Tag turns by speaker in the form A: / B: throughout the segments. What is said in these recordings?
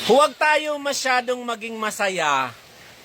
A: Huwag tayo masyadong maging masaya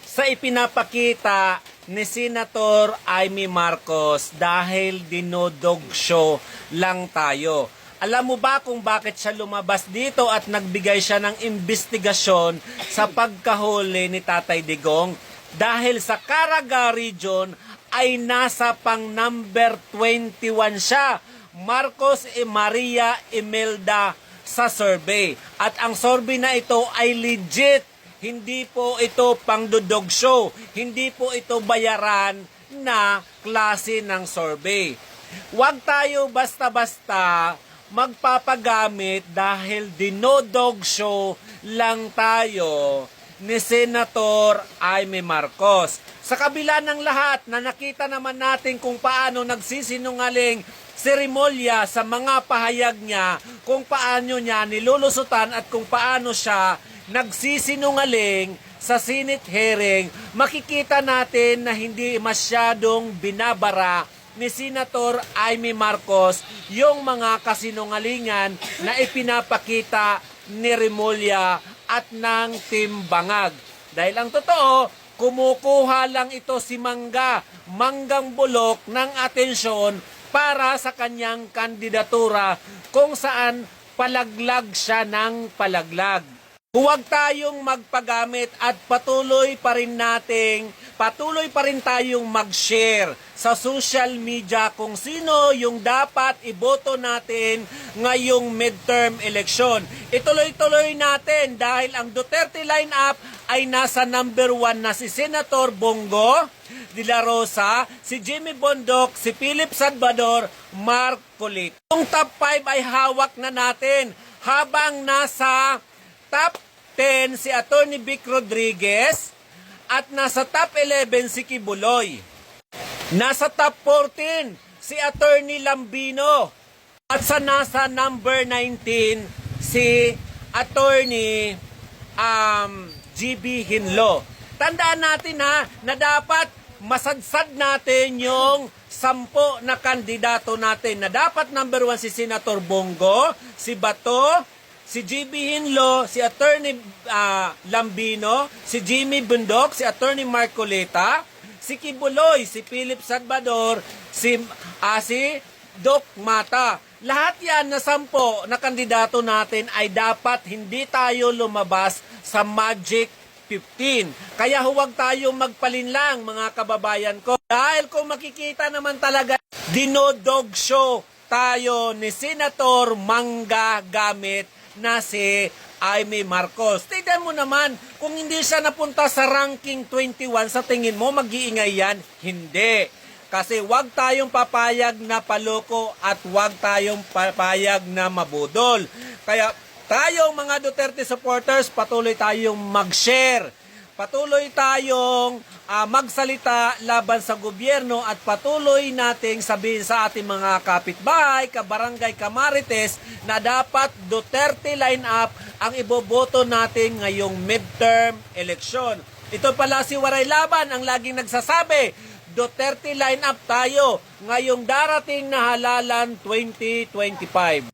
A: sa ipinapakita ni Senator Amy Marcos dahil dinodogshow lang tayo. Alam mo ba kung bakit siya lumabas dito at nagbigay siya ng investigasyon sa pagkahuli ni Tatay Digong? Dahil sa Caraga region ay nasa pang number 21 siya. Marcos e Maria Imelda sa survey. At ang survey na ito ay legit. Hindi po ito pang-dudog show. Hindi po ito bayaran na klase ng survey. Huwag tayo basta-basta magpapagamit dahil dinodog show lang tayo ni Senator Amy Marcos. Sa kabila ng lahat na nakita naman natin kung paano nagsisinungaling si Remulla sa mga pahayag niya, kung paano niya nilulusutan at kung paano siya nagsisinungaling sa Senate hearing, makikita natin na hindi masyadong binabara ni Senator Amy Marcos yung mga kasinungalingan na ipinapakita ni Remulla at ng Team Bangag. Dahil ang totoo, kumukuha lang ito si Manggang Bulok ng atensyon para sa kanyang kandidatura kung saan palaglag siya ng palaglag. Huwag tayong magpagamit at patuloy pa rin tayong mag-share sa social media kung sino yung dapat iboto natin ngayong midterm election. Ituloy-tuloy natin dahil ang Duterte lineup ay nasa number 1 na si Senator Bongo de la Rosa, si Jimmy Bondoc, si Philip Salvador, Mark Kulit. Yung top 5 ay hawak na natin habang nasa top 10 si Atty. Vic Rodriguez at nasa top 11 si Kibuloy. Nasa top 14 si Atty. Lambino at sa nasa number 19 si Atty. GB Hinlo. Tandaan natin na dapat masadsad natin yung 10 na kandidato natin na dapat number 1 si Senator Bongo, si Bato, si GB Hinlo, si Atty. Lambino, si Jimmy Bondoc, si Atty. Marcoleta, si Kibuloy, si Philip Salvador, si Doc Mata. Lahat yan na 10 na kandidato natin ay dapat hindi tayo lumabas sa Magic 15. Kaya huwag tayong magpalinlang mga kababayan ko. Dahil kung makikita naman talaga, dinodog show tayo ni Senator Mangga gamit na si Amy Marcos. Tignan mo naman, kung hindi siya napunta sa ranking 21, sa tingin mo mag-iingay yan? Hindi. Kasi huwag tayong papayag na paloko at huwag tayong papayag na mabudol. Kaya tayong mga Duterte supporters, patuloy tayong mag-share. Patuloy tayong magsalita laban sa gobyerno at patuloy nating sabihin sa ating mga kapitbahay, kabarangay, kamarites na dapat Duterte lineup ang iboboto natin ngayong midterm election. Ito pala si Waray Laban ang laging nagsasabi, Duterte lineup tayo ngayong darating na halalan 2025.